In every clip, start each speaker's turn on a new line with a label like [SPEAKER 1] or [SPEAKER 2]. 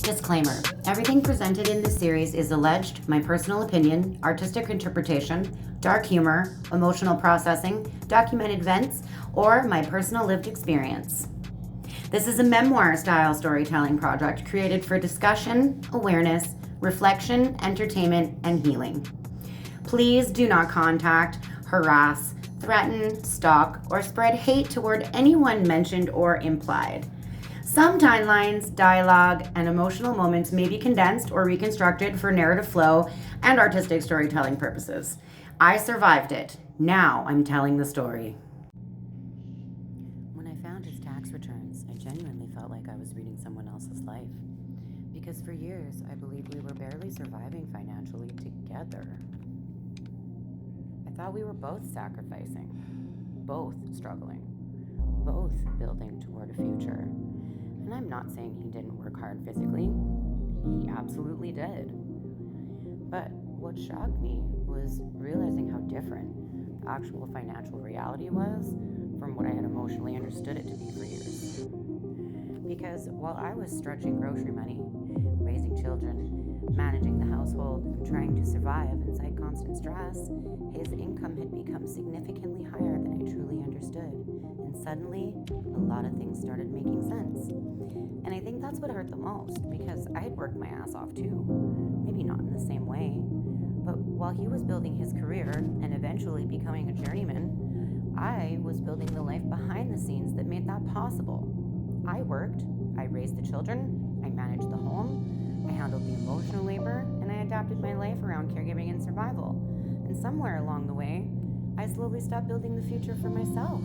[SPEAKER 1] Disclaimer: everything presented in this series is alleged, my personal opinion, artistic interpretation, dark humor, emotional processing, documented events, or my personal lived experience. This is a memoir-style storytelling project created for discussion, awareness, reflection, entertainment, and healing. Please do not contact, harass, threaten, stalk, or spread hate toward anyone mentioned or implied. Some timelines, dialogue, and emotional moments may be condensed or reconstructed for narrative flow and artistic storytelling purposes. I survived it. Now I'm telling the story. When I found his tax returns, I genuinely felt like I was reading someone else's life. Because for years, I believed we were barely surviving financially together. I thought we were both sacrificing, both struggling, both building toward a future. And I'm not saying he didn't work hard physically. He absolutely did. But what shocked me was realizing how different the actual financial reality was from what I had emotionally understood it to be for years. Because while I was stretching grocery money, raising children, managing the household, and trying to survive inside constant stress, his income had become significantly higher than I truly understood. And suddenly, a lot of things started making sense. And I think that's what hurt the most, because I had worked my ass off too. Maybe not in the same way. But while he was building his career and eventually becoming a journeyman, I was building the life behind the scenes that made that possible. I worked, I raised the children, I managed the home, I handled the emotional labor, and I adapted my life around caregiving and survival. And somewhere along the way, I slowly stopped building the future for myself.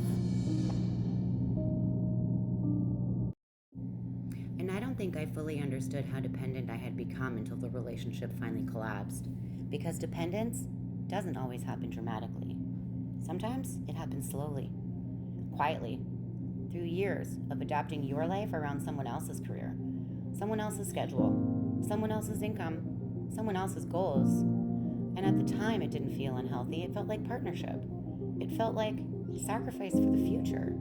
[SPEAKER 1] And I don't think I fully understood how dependent I had become until the relationship finally collapsed. Because dependence doesn't always happen dramatically. Sometimes it happens slowly, quietly, through years of adapting your life around someone else's career, someone else's schedule, someone else's income, someone else's goals. And at the time, it didn't feel unhealthy. It felt like partnership. It felt like sacrifice for the future.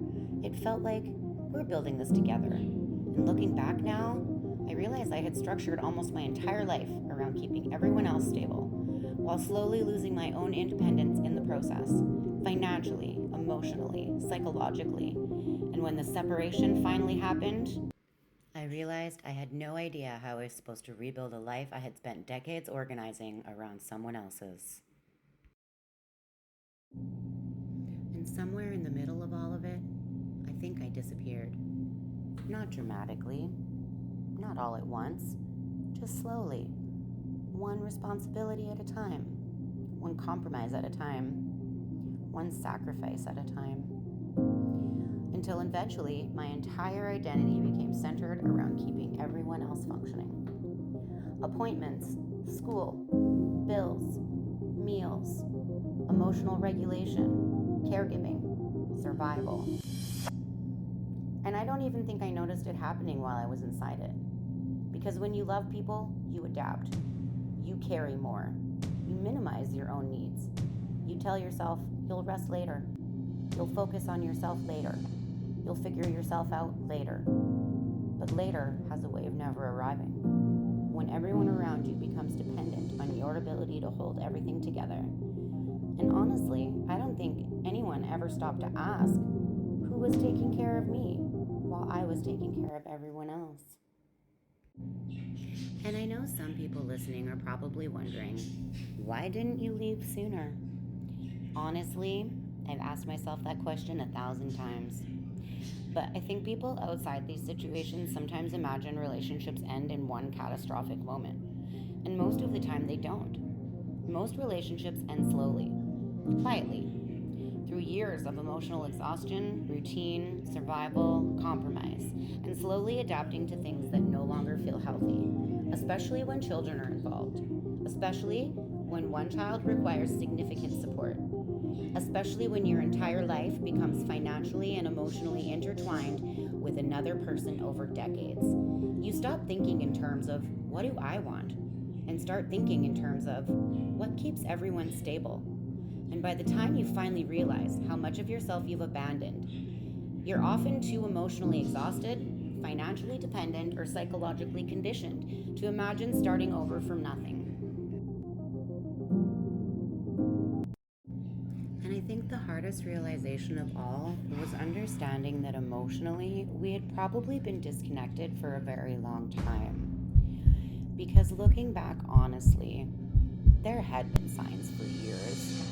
[SPEAKER 1] It felt like we're building this together. And looking back now, I realized I had structured almost my entire life around keeping everyone else stable, while slowly losing my own independence in the process, financially, emotionally, psychologically. And when the separation finally happened, I realized I had no idea how I was supposed to rebuild a life I had spent decades organizing around someone else's. And somewhere in the middle of all of it, I think I disappeared. Not dramatically, not all at once, just slowly. One responsibility at a time, one compromise at a time, one sacrifice at a time. Until eventually, my entire identity became centered around keeping everyone else functioning. Appointments, school, bills, meals, emotional regulation, caregiving, survival. And I don't even think I noticed it happening while I was inside it. Because when you love people, you adapt. You carry more. You minimize your own needs. You tell yourself you'll rest later. You'll focus on yourself later. You'll figure yourself out later. But later has a way of never arriving. When everyone around you becomes dependent on your ability to hold everything together. And honestly, I don't think anyone ever stopped to ask who was taking care of me while I was taking care of everyone else. And I know some people listening are probably wondering, why didn't you leave sooner? Honestly, I've asked myself that question 1,000 times. But I think people outside these situations sometimes imagine relationships end in one catastrophic moment. And most of the time they don't. Most relationships end slowly, quietly, through years of emotional exhaustion, routine, survival, compromise, and slowly adapting to things that no longer feel healthy, especially when children are involved, especially when one child requires significant support, especially when your entire life becomes financially and emotionally intertwined with another person over decades. You stop thinking in terms of, what do I want? And start thinking in terms of, what keeps everyone stable? And by the time you finally realize how much of yourself you've abandoned, you're often too emotionally exhausted, financially dependent or psychologically conditioned to imagine starting over from nothing. And I think the hardest realization of all was understanding that emotionally we had probably been disconnected for a very long time. Because looking back honestly, there had been signs for years.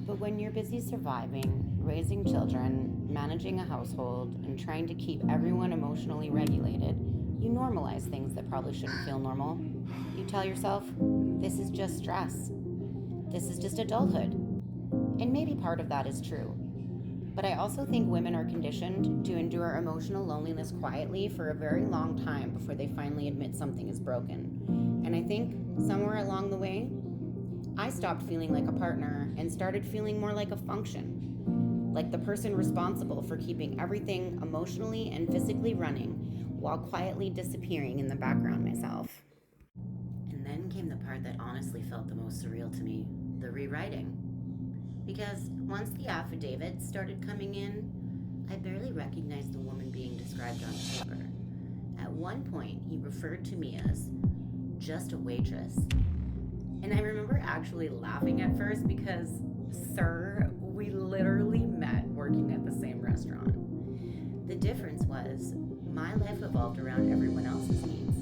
[SPEAKER 1] But when you're busy surviving, raising children, managing a household, and trying to keep everyone emotionally regulated, you normalize things that probably shouldn't feel normal. You tell yourself, this is just stress. This is just adulthood. And maybe part of that is true. But I also think women are conditioned to endure emotional loneliness quietly for a very long time before they finally admit something is broken. And I think somewhere along the way, I stopped feeling like a partner and started feeling more like a function, like the person responsible for keeping everything emotionally and physically running while quietly disappearing in the background myself. And then came the part that honestly felt the most surreal to me, the rewriting. Because once the affidavits started coming in, I barely recognized the woman being described on paper. At one point, he referred to me as just a waitress. And I remember actually laughing at first because, sir, we literally met working at the same restaurant. The difference was my life evolved around everyone else's needs.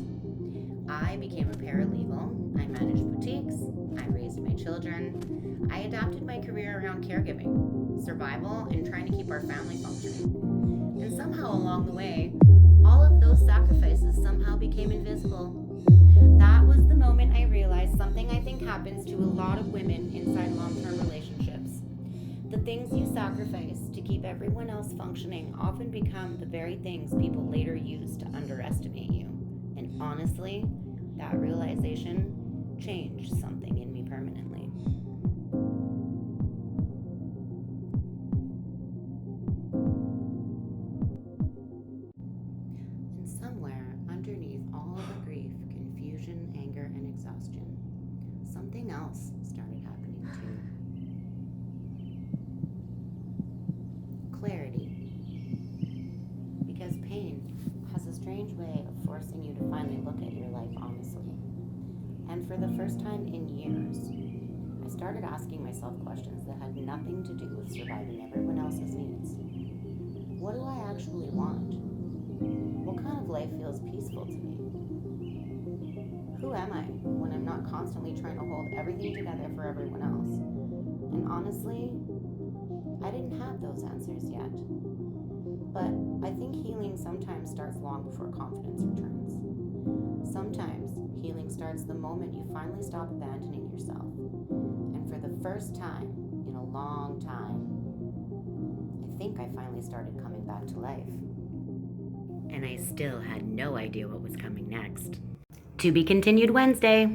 [SPEAKER 1] I became a paralegal, I managed boutiques, I raised my children, I adapted my career around caregiving, survival, and trying to keep our family functioning. And somehow along the way, all of those sacrifices somehow became invisible. That was the moment I realized something I think happens to a lot of women inside long-term relationships. The things you sacrifice to keep everyone else functioning often become the very things people later use to underestimate you. And honestly, that realization changed something in me permanently. And somewhere underneath all of the grief, confusion, anger, and exhaustion, something else started happening too. Clarity. Because pain has a strange way of forcing you to finally look at your life honestly. And for the first time in years, I started asking myself questions that had nothing to do with surviving everyone else's needs. What do I actually want? What kind of life feels peaceful to me? Who am I when I'm not constantly trying to hold everything together for everyone else? And honestly, I didn't have those answers yet. But I think healing sometimes starts long before confidence returns. Sometimes healing starts the moment you finally stop abandoning yourself. And for the first time in a long time, I think I finally started coming back to life. And I still had no idea what was coming next. To be continued Wednesday.